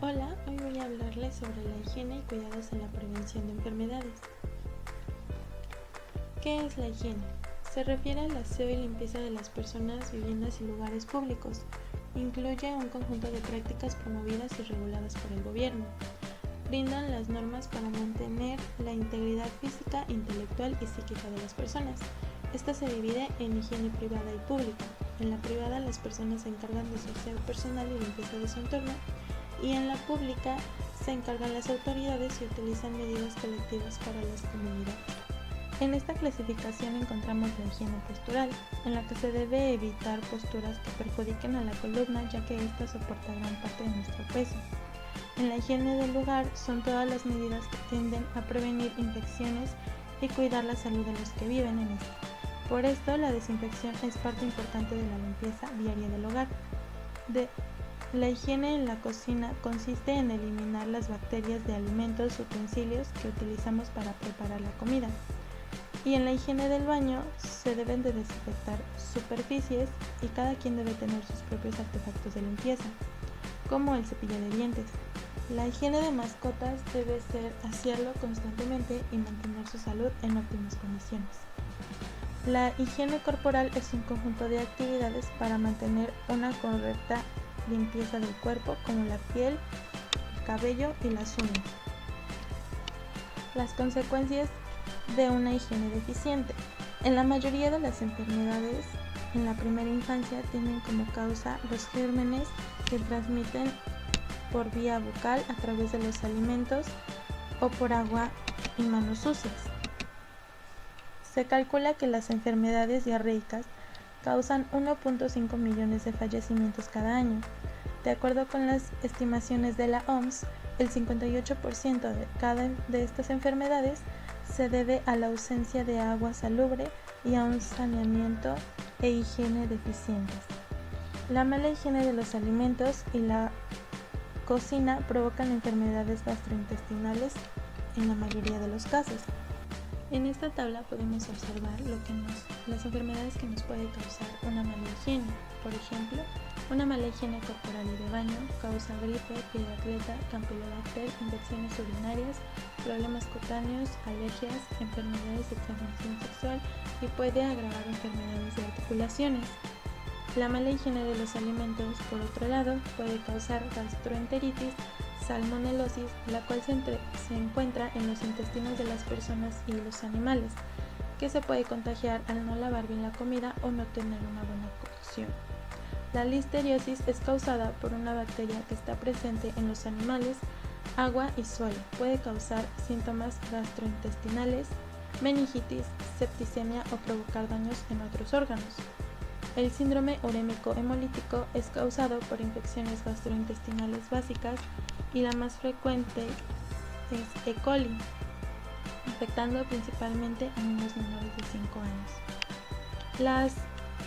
Hola, hoy voy a hablarles sobre la higiene y cuidados en la prevención de enfermedades. ¿Qué es la higiene? Se refiere al aseo y limpieza de las personas, viviendas y lugares públicos. Incluye un conjunto de prácticas promovidas y reguladas por el gobierno. Brindan las normas para mantener la integridad física, intelectual y psíquica de las personas. Esta se divide en higiene privada y pública. En la privada, las personas se encargan de su aseo personal y limpieza de su entorno, y en la pública se encargan las autoridades y utilizan medidas colectivas para las comunidades. En esta clasificación encontramos la higiene postural, en la que se debe evitar posturas que perjudiquen a la columna, ya que ésta soporta gran parte de nuestro peso. En la higiene del lugar son todas las medidas que tienden a prevenir infecciones y cuidar la salud de los que viven en esta. Por esto, la desinfección es parte importante de la limpieza diaria del hogar. La higiene en la cocina consiste en eliminar las bacterias de alimentos, utensilios que utilizamos para preparar la comida. Y en la higiene del baño se deben de desinfectar superficies y cada quien debe tener sus propios artefactos de limpieza, como el cepillo de dientes. La higiene de mascotas debe ser asearlo constantemente y mantener su salud en óptimas condiciones. La higiene corporal es un conjunto de actividades para mantener una correcta limpieza del cuerpo, como la piel, el cabello y las uñas. Las consecuencias de una higiene deficiente. En la mayoría de las enfermedades en la primera infancia tienen como causa los gérmenes que transmiten por vía bucal a través de los alimentos o por agua y manos sucias. Se calcula que las enfermedades diarreicas causan 1.5 millones de fallecimientos cada año. De acuerdo con las estimaciones de la OMS, el 58% de estas enfermedades se debe a la ausencia de agua salubre y a un saneamiento e higiene deficientes. La mala higiene de los alimentos y la cocina provocan enfermedades gastrointestinales en la mayoría de los casos. En esta tabla podemos observar las enfermedades que nos puede causar una mala higiene. Por ejemplo, una mala higiene corporal y de baño causa gripe, pie de atleta, campylobacter, infecciones urinarias, problemas cutáneos, alergias, enfermedades de transmisión sexual y puede agravar enfermedades de articulaciones. La mala higiene de los alimentos, por otro lado, puede causar gastroenteritis, salmonelosis, la cual se encuentra en los intestinos de las personas y los animales, que se puede contagiar al no lavar bien la comida o no tener una buena cocción. La listeriosis es causada por una bacteria que está presente en los animales, agua y suelo. Puede causar síntomas gastrointestinales, meningitis, septicemia o provocar daños en otros órganos. El síndrome urémico hemolítico es causado por infecciones gastrointestinales básicas y la más frecuente es E. coli, afectando principalmente a niños menores de 5 años. Las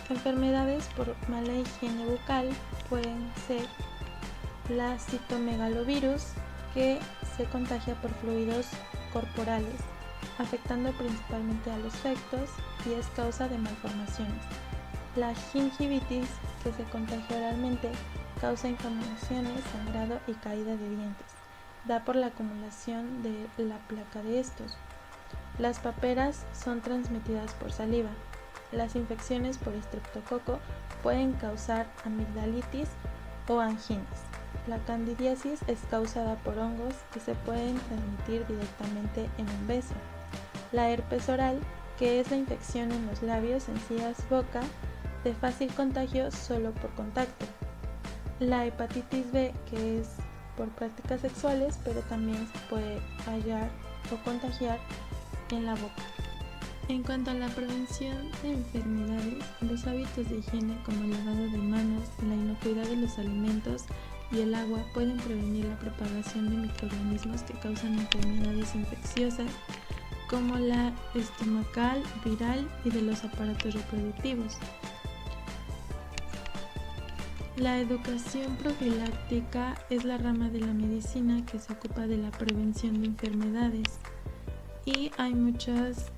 enfermedades por mala higiene bucal pueden ser la citomegalovirus, que se contagia por fluidos corporales, afectando principalmente a los fectos y es causa de malformaciones. La gingivitis, que se contagia oralmente, causa inflamaciones, sangrado y caída de dientes. Da por la acumulación de la placa de estos. Las paperas son transmitidas por saliva. Las infecciones por estreptococo pueden causar amigdalitis o anginas. La candidiasis es causada por hongos que se pueden transmitir directamente en un beso. La herpes oral, que es la infección en los labios, encías, boca, de fácil contagio solo por contacto. La hepatitis B, que es por prácticas sexuales, pero también se puede hallar o contagiar en la boca. En cuanto a la prevención de enfermedades, los hábitos de higiene como el lavado de manos, la inocuidad de los alimentos y el agua pueden prevenir la propagación de microorganismos que causan enfermedades infecciosas como la estomacal, viral y de los aparatos reproductivos. La educación profiláctica es la rama de la medicina que se ocupa de la prevención de enfermedades y hay muchas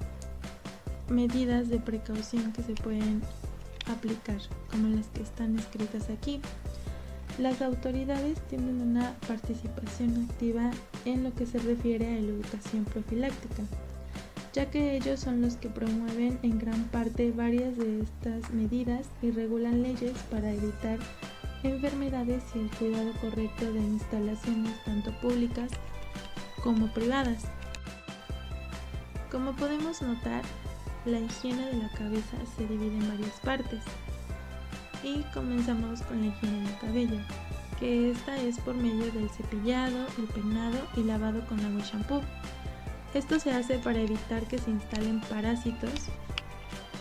medidas de precaución que se pueden aplicar, como las que están escritas aquí. Las autoridades tienen una participación activa en lo que se refiere a la educación profiláctica, ya que ellos son los que promueven en gran parte varias de estas medidas y regulan leyes para evitar enfermedades y el cuidado correcto de instalaciones tanto públicas como privadas. Como podemos notar, la higiene de la cabeza se divide en varias partes y comenzamos con la higiene del cabello, que esta es por medio del cepillado, el peinado y lavado con agua y shampoo. Esto se hace para evitar que se instalen parásitos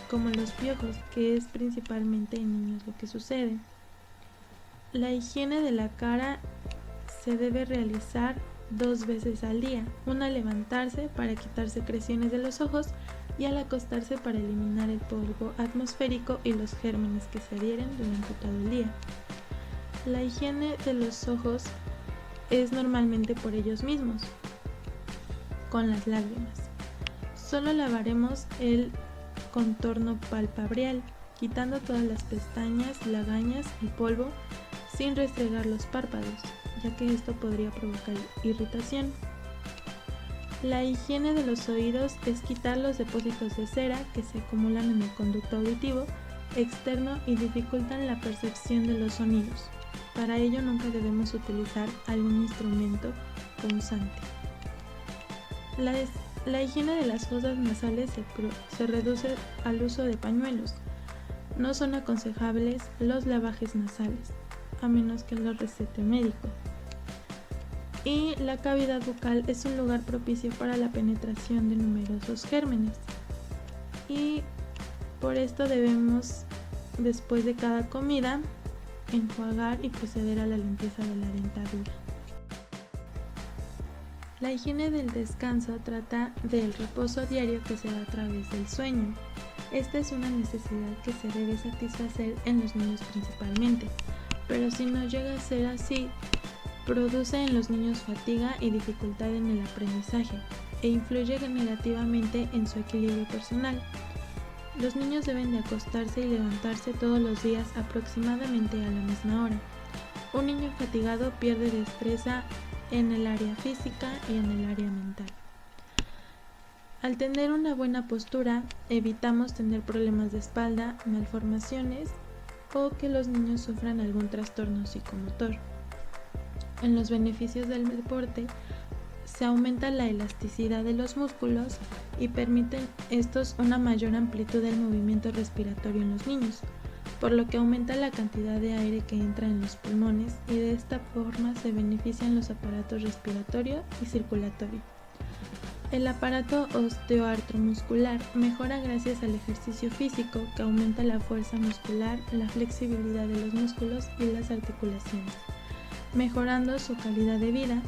como los piojos, que es principalmente en niños lo que sucede. La higiene de la cara se debe realizar 2 veces al día, una al levantarse para quitar secreciones de los ojos y al acostarse para eliminar el polvo atmosférico y los gérmenes que se adhieren durante todo el día. La higiene de los ojos es normalmente por ellos mismos, con las lágrimas. Solo lavaremos el contorno palpabrial, quitando todas las pestañas, lagañas y polvo sin restregar los párpados, ya que esto podría provocar irritación. La higiene de los oídos es quitar los depósitos de cera que se acumulan en el conducto auditivo externo y dificultan la percepción de los sonidos. Para ello nunca debemos utilizar algún instrumento punzante. La higiene de las fosas nasales se reduce al uso de pañuelos. No son aconsejables los lavajes nasales, a menos que lo recete médico. Y la cavidad bucal es un lugar propicio para la penetración de numerosos gérmenes. Y por esto debemos, después de cada comida, enjuagar y proceder a la limpieza de la dentadura. La higiene del descanso trata del reposo diario que se da a través del sueño. Esta es una necesidad que se debe satisfacer en los niños principalmente, pero si no llega a ser así, produce en los niños fatiga y dificultad en el aprendizaje e influye negativamente en su equilibrio personal. Los niños deben de acostarse y levantarse todos los días aproximadamente a la misma hora. Un niño fatigado pierde destreza en el área física y en el área mental. Al tener una buena postura, evitamos tener problemas de espalda, malformaciones o que los niños sufran algún trastorno psicomotor. En los beneficios del deporte, se aumenta la elasticidad de los músculos y permiten estos una mayor amplitud del movimiento respiratorio en los niños, por lo que aumenta la cantidad de aire que entra en los pulmones y de esta forma se benefician los aparatos respiratorio y circulatorio. El aparato osteoartromuscular mejora gracias al ejercicio físico que aumenta la fuerza muscular, la flexibilidad de los músculos y las articulaciones, mejorando su calidad de vida,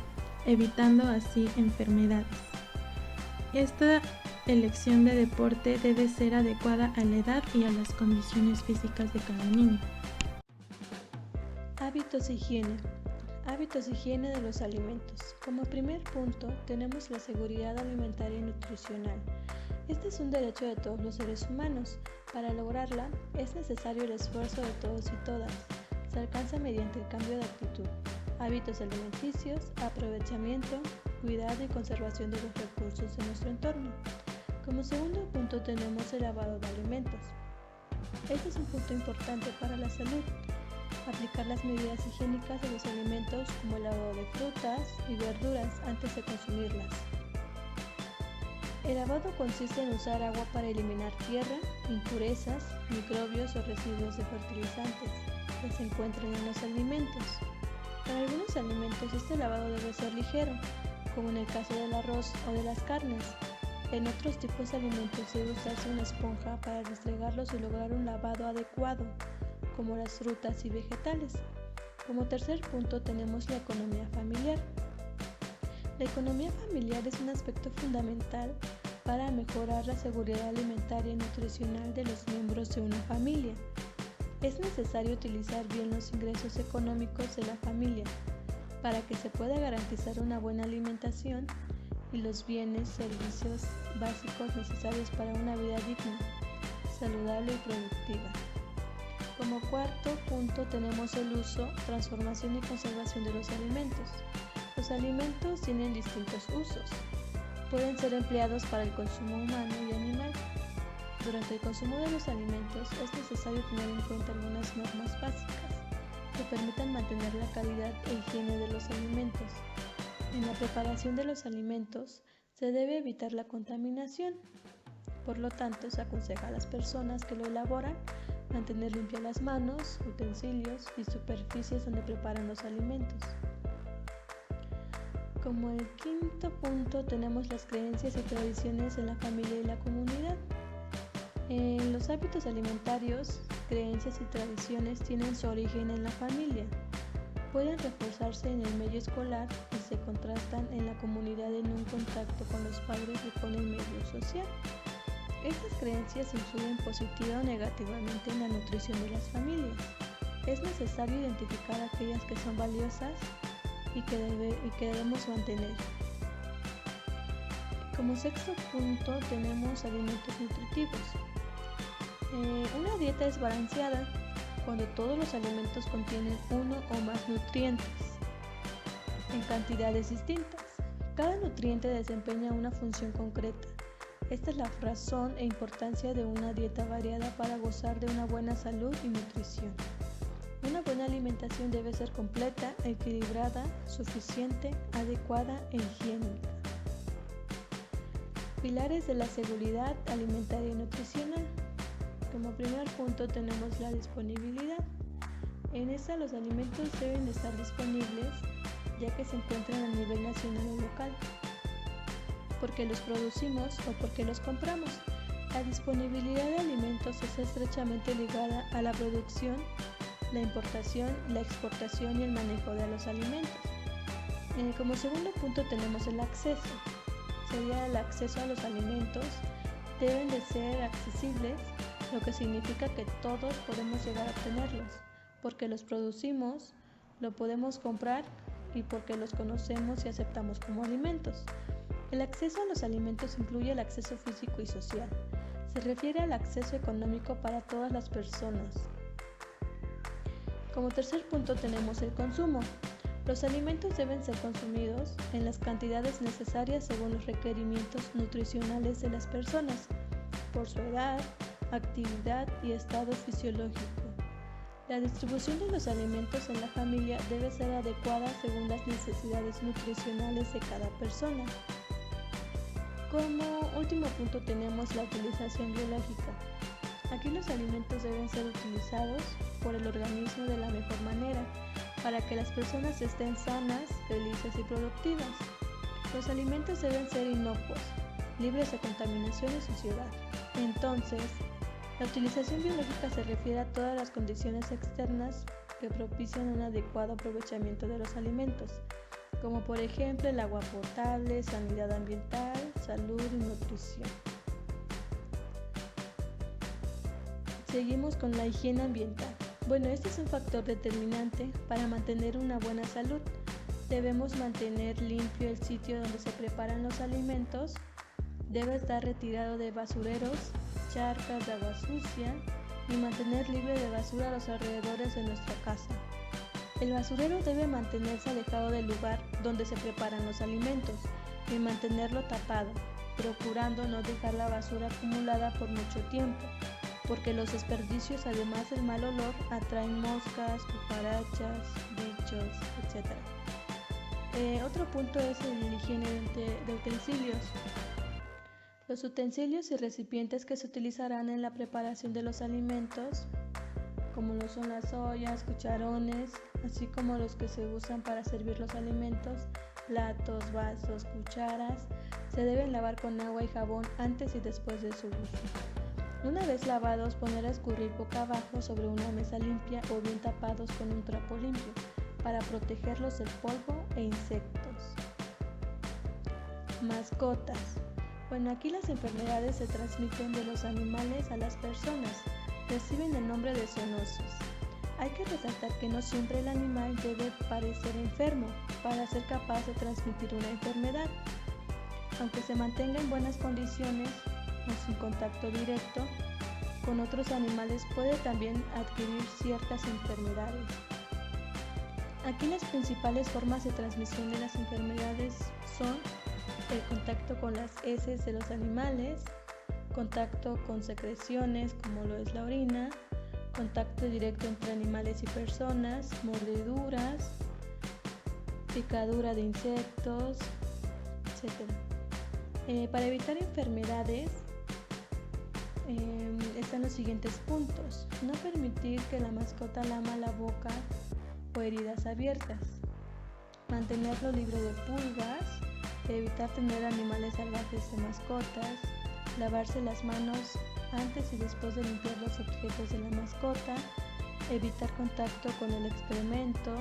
evitando así enfermedades. Esta elección de deporte debe ser adecuada a la edad y a las condiciones físicas de cada niño. Hábitos de higiene. Hábitos de higiene de los alimentos. Como primer punto, tenemos la seguridad alimentaria y nutricional. Este es un derecho de todos los seres humanos. Para lograrla, es necesario el esfuerzo de todos y todas. Se alcanza mediante el cambio de actitud, hábitos alimenticios, aprovechamiento, cuidado y conservación de los recursos de nuestro entorno. Como segundo punto tenemos el lavado de alimentos. Este es un punto importante para la salud. Aplicar las medidas higiénicas de los alimentos como el lavado de frutas y verduras antes de consumirlas. El lavado consiste en usar agua para eliminar tierra, impurezas, microbios o residuos de fertilizantes que se encuentran en los alimentos. Para algunos alimentos este lavado debe ser ligero, como en el caso del arroz o de las carnes. En otros tipos de alimentos debe usarse una esponja para restregarlos y lograr un lavado adecuado, como las frutas y vegetales. Como tercer punto tenemos la economía familiar. La economía familiar es un aspecto fundamental para mejorar la seguridad alimentaria y nutricional de los miembros de una familia. Es necesario utilizar bien los ingresos económicos de la familia para que se pueda garantizar una buena alimentación y los bienes, servicios básicos necesarios para una vida digna, saludable y productiva. Como cuarto punto tenemos el uso, transformación y conservación de los alimentos. Los alimentos tienen distintos usos. Pueden ser empleados para el consumo humano y animal. Durante el consumo de los alimentos es necesario tener en cuenta algunas normas básicas que permitan mantener la calidad e higiene de los alimentos. En la preparación de los alimentos se debe evitar la contaminación. Por lo tanto, se aconseja a las personas que lo elaboran mantener limpias las manos, utensilios y superficies donde preparan los alimentos. Como el quinto punto tenemos las creencias y tradiciones en la familia y la comunidad. Los hábitos alimentarios, creencias y tradiciones tienen su origen en la familia. Pueden reforzarse en el medio escolar y se contrastan en la comunidad en un contacto con los padres y con el medio social. Estas creencias influyen positiva o negativamente en la nutrición de las familias. Es necesario identificar aquellas que son valiosas y que debemos mantener. Como sexto punto tenemos alimentos nutritivos. Una dieta es balanceada cuando todos los alimentos contienen uno o más nutrientes en cantidades distintas. Cada nutriente desempeña una función concreta. Esta es la razón e importancia de una dieta variada para gozar de una buena salud y nutrición. Una buena alimentación debe ser completa, equilibrada, suficiente, adecuada e higiénica. Pilares de la seguridad alimentaria y nutricional. Como primer punto tenemos la disponibilidad. En esta los alimentos deben estar disponibles ya que se encuentran a nivel nacional o local, porque los producimos o porque los compramos. La disponibilidad de alimentos está estrechamente ligada a la producción, la importación, la exportación y el manejo de los alimentos. Como segundo punto tenemos el acceso. Sería el acceso a los alimentos. Deben de ser accesibles, lo que significa que todos podemos llegar a obtenerlos, porque los producimos, lo podemos comprar y porque los conocemos y aceptamos como alimentos. El acceso a los alimentos incluye el acceso físico y social. Se refiere al acceso económico para todas las personas. Como tercer punto tenemos el consumo. Los alimentos deben ser consumidos en las cantidades necesarias según los requerimientos nutricionales de las personas, por su edad, actividad y estado fisiológico. La distribución de los alimentos en la familia debe ser adecuada según las necesidades nutricionales de cada persona. Como último punto tenemos la utilización biológica. Aquí los alimentos deben ser utilizados por el organismo de la mejor manera para que las personas estén sanas, felices y productivas. Los alimentos deben ser inocuos, libres de contaminación y suciedad. Entonces, la utilización biológica se refiere a todas las condiciones externas que propician un adecuado aprovechamiento de los alimentos, como por ejemplo el agua potable, sanidad ambiental, salud y nutrición. Seguimos con la higiene ambiental. Bueno, este es un factor determinante para mantener una buena salud. Debemos mantener limpio el sitio donde se preparan los alimentos. Debe estar retirado de basureros, charcas de agua sucia y mantener libre de basura a los alrededores de nuestra casa. El basurero debe mantenerse alejado del lugar donde se preparan los alimentos y mantenerlo tapado, procurando no dejar la basura acumulada por mucho tiempo, porque los desperdicios, además del mal olor, atraen moscas, cucarachas, bichos, etc. Otro punto es la higiene de utensilios. Los utensilios y recipientes que se utilizarán en la preparación de los alimentos, como lo son las ollas, cucharones, así como los que se usan para servir los alimentos, platos, vasos, cucharas, se deben lavar con agua y jabón antes y después de su uso. Una vez lavados, poner a escurrir boca abajo sobre una mesa limpia o bien tapados con un trapo limpio, para protegerlos del polvo e insectos. Mascotas. Bueno, aquí las enfermedades se transmiten de los animales a las personas, reciben el nombre de zoonosis. Hay que resaltar que no siempre el animal debe parecer enfermo para ser capaz de transmitir una enfermedad. Aunque se mantenga en buenas condiciones o sin contacto directo, con otros animales puede también adquirir ciertas enfermedades. Aquí las principales formas de transmisión de las enfermedades son el contacto con las heces de los animales, contacto con secreciones como lo es la orina, contacto directo entre animales y personas, mordeduras, picadura de insectos, etc. Para evitar enfermedades están los siguientes puntos: no permitir que la mascota lama la boca o heridas abiertas, mantenerlo libre de pulgas, evitar tener animales salvajes de mascotas, lavarse las manos antes y después de limpiar los objetos de la mascota, evitar contacto con el excremento,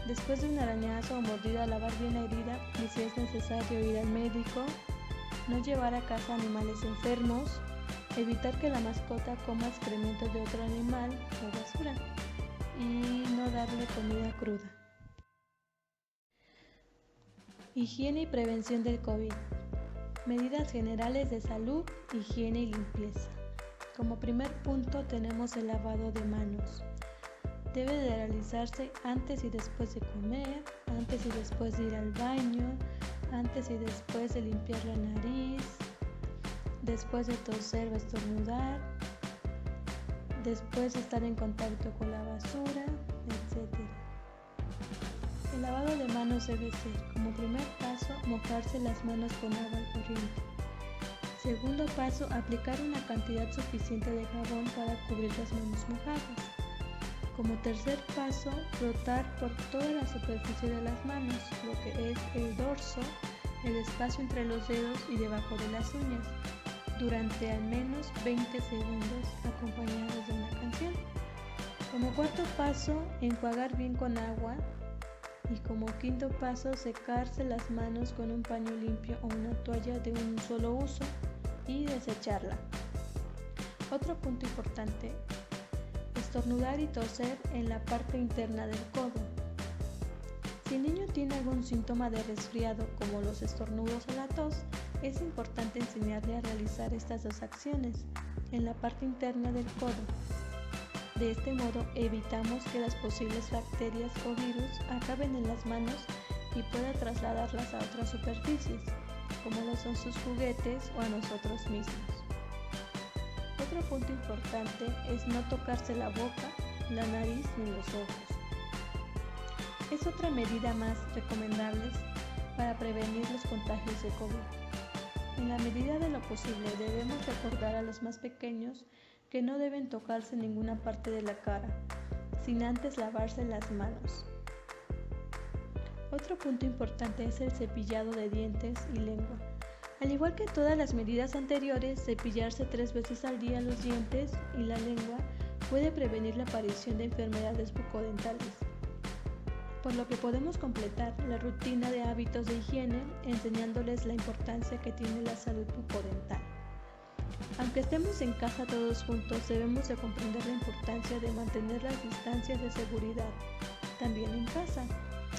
después de un arañazo o mordida lavar bien la herida y si es necesario ir al médico, no llevar a casa animales enfermos, evitar que la mascota coma excrementos de otro animal o basura y no darle comida cruda. Higiene y prevención del COVID. Medidas generales de salud, higiene y limpieza. Como primer punto tenemos el lavado de manos. Debe de realizarse antes y después de comer, antes y después de ir al baño, antes y después de limpiar la nariz, después de toser o estornudar, después de estar en contacto con la basura, etc. El lavado de manos debe ser, como primer paso, mojarse las manos con agua corriente. Segundo paso, aplicar una cantidad suficiente de jabón para cubrir las manos mojadas. Como tercer paso, frotar por toda la superficie de las manos, lo que es el dorso, el espacio entre los dedos y debajo de las uñas, durante al menos 20 segundos, acompañados de una canción. Como cuarto paso, enjuagar bien con agua. Y como quinto paso, secarse las manos con un paño limpio o una toalla de un solo uso y desecharla. Otro punto importante: estornudar y toser en la parte interna del codo. Si el niño tiene algún síntoma de resfriado como los estornudos o la tos, es importante enseñarle a realizar estas dos acciones en la parte interna del codo. De este modo evitamos que las posibles bacterias o virus acaben en las manos y pueda trasladarlas a otras superficies, como lo son sus juguetes o a nosotros mismos. Otro punto importante es no tocarse la boca, la nariz ni los ojos. Es otra medida más recomendable para prevenir los contagios de COVID. En la medida de lo posible debemos recordar a los más pequeños que no deben tocarse ninguna parte de la cara, sin antes lavarse las manos. Otro punto importante es el cepillado de dientes y lengua. Al igual que todas las medidas anteriores, cepillarse 3 veces al día los dientes y la lengua puede prevenir la aparición de enfermedades bucodentales, por lo que podemos completar la rutina de hábitos de higiene enseñándoles la importancia que tiene la salud bucodental. Aunque estemos en casa todos juntos, debemos de comprender la importancia de mantener las distancias de seguridad, también en casa,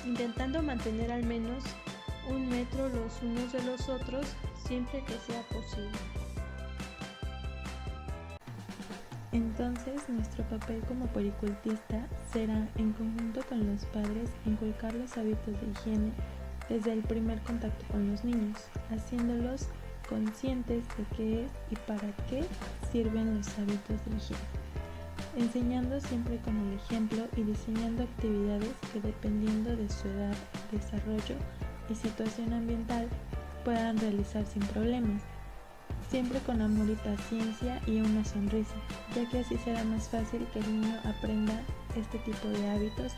intentando mantener al menos 1 metro los unos de los otros siempre que sea posible. Entonces, nuestro papel como puericultista será, en conjunto con los padres, inculcar los hábitos de higiene desde el primer contacto con los niños, haciéndolos conscientes de qué es y para qué sirven los hábitos de higiene, enseñando siempre con el ejemplo y diseñando actividades que, dependiendo de su edad, desarrollo y situación ambiental, puedan realizar sin problemas, siempre con amor y paciencia y una sonrisa, ya que así será más fácil que el niño aprenda este tipo de hábitos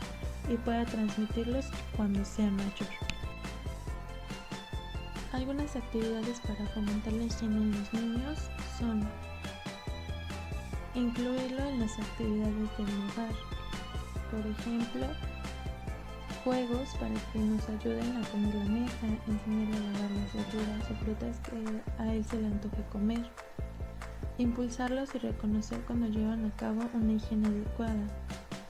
y pueda transmitirlos cuando sea mayor. Algunas actividades para fomentar la higiene en los niños son incluirlo en las actividades del hogar, por ejemplo, juegos para que nos ayuden a poner la mesa, enseñarle a lavar las verduras o frutas que a él se le antoje comer, impulsarlos y reconocer cuando llevan a cabo una higiene adecuada,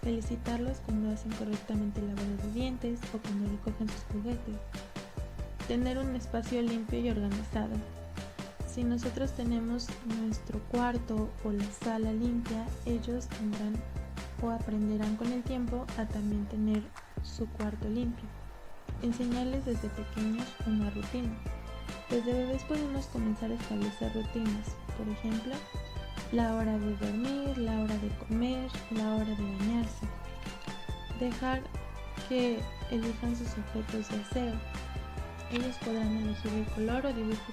felicitarlos cuando hacen correctamente el lavado de dientes o cuando recogen sus juguetes, tener un espacio limpio y organizado, Si nosotros tenemos nuestro cuarto o la sala limpia, ellos tendrán o aprenderán con el tiempo a también tener su cuarto limpio. Enseñarles desde pequeños una rutina. Desde bebés podemos comenzar a establecer rutinas, por ejemplo, la hora de dormir, la hora de comer, la hora de bañarse. Dejar que elijan sus objetos de aseo. Ellos podrán elegir el color o dibujo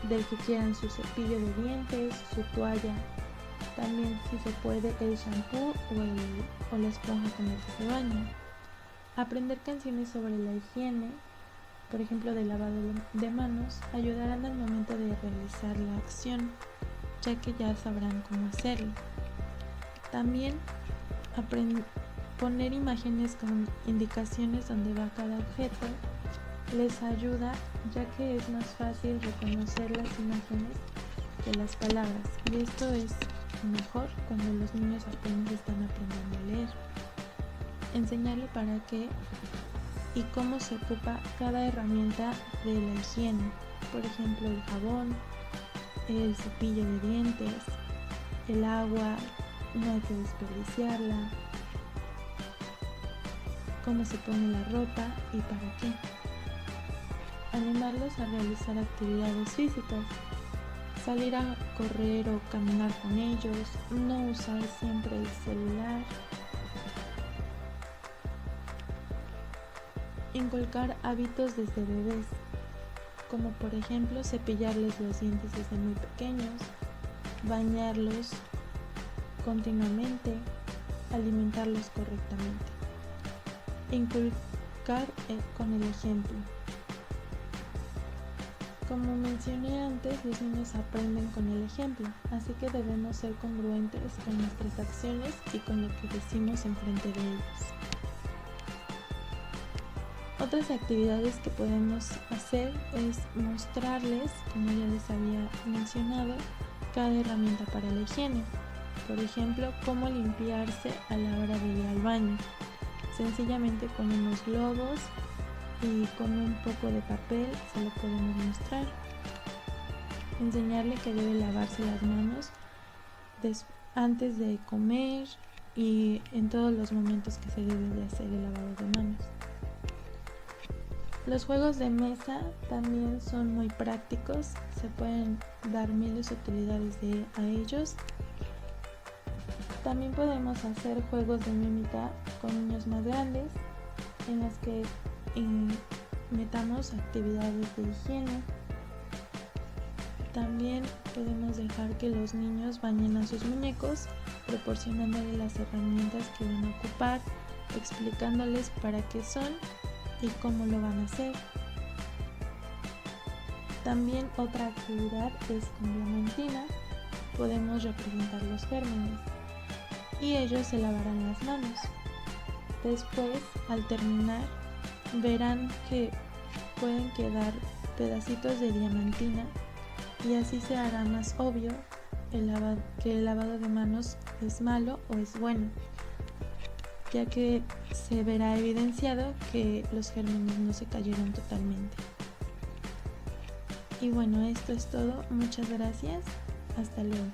del que quieran, su cepillo de dientes, su toalla, también si se puede el shampoo o la esponja con la que se bañan. Aprender canciones sobre la higiene, por ejemplo de lavado de manos, ayudarán al momento de realizar la acción, ya que ya sabrán cómo hacerlo. También poner imágenes con indicaciones donde va cada objeto les ayuda, ya que es más fácil reconocer las imágenes que las palabras, y esto es mejor cuando los niños apenas están aprendiendo a leer. Enseñarle para qué y cómo se ocupa cada herramienta de la higiene, por ejemplo el jabón, el cepillo de dientes, el agua, no hay que desperdiciarla, cómo se pone la ropa y para qué. Animarlos a realizar actividades físicas, salir a correr o caminar con ellos, no usar siempre el celular. Inculcar hábitos desde bebés, como por ejemplo cepillarles los dientes desde muy pequeños, bañarlos continuamente, alimentarlos correctamente. Inculcar con el ejemplo. Como mencioné antes, los niños aprenden con el ejemplo, así que debemos ser congruentes con nuestras acciones y con lo que decimos enfrente de ellos. Otras actividades que podemos hacer es mostrarles, como ya les había mencionado, cada herramienta para la higiene. Por ejemplo, cómo limpiarse a la hora de ir al baño. Sencillamente con unos globos y con un poco de papel se lo podemos mostrar. Enseñarle que debe lavarse las manos antes de comer y en todos los momentos que se debe de hacer el lavado de manos. Los juegos de mesa también son muy prácticos, se pueden dar miles de utilidades a ellos. También podemos hacer juegos de mímica con niños más grandes, en las que metamos actividades de higiene. También podemos dejar que los niños bañen a sus muñecos, proporcionándoles las herramientas que van a ocupar, explicándoles para qué son y cómo lo van a hacer. También otra actividad es con diamantina, podemos representar los gérmenes y ellos se lavarán las manos. Después, al terminar, verán que pueden quedar pedacitos de diamantina y así se hará más obvio que el lavado de manos es malo o es bueno, ya que se verá evidenciado que los gérmenes no se cayeron totalmente. Y bueno, esto es todo. Muchas gracias. Hasta luego.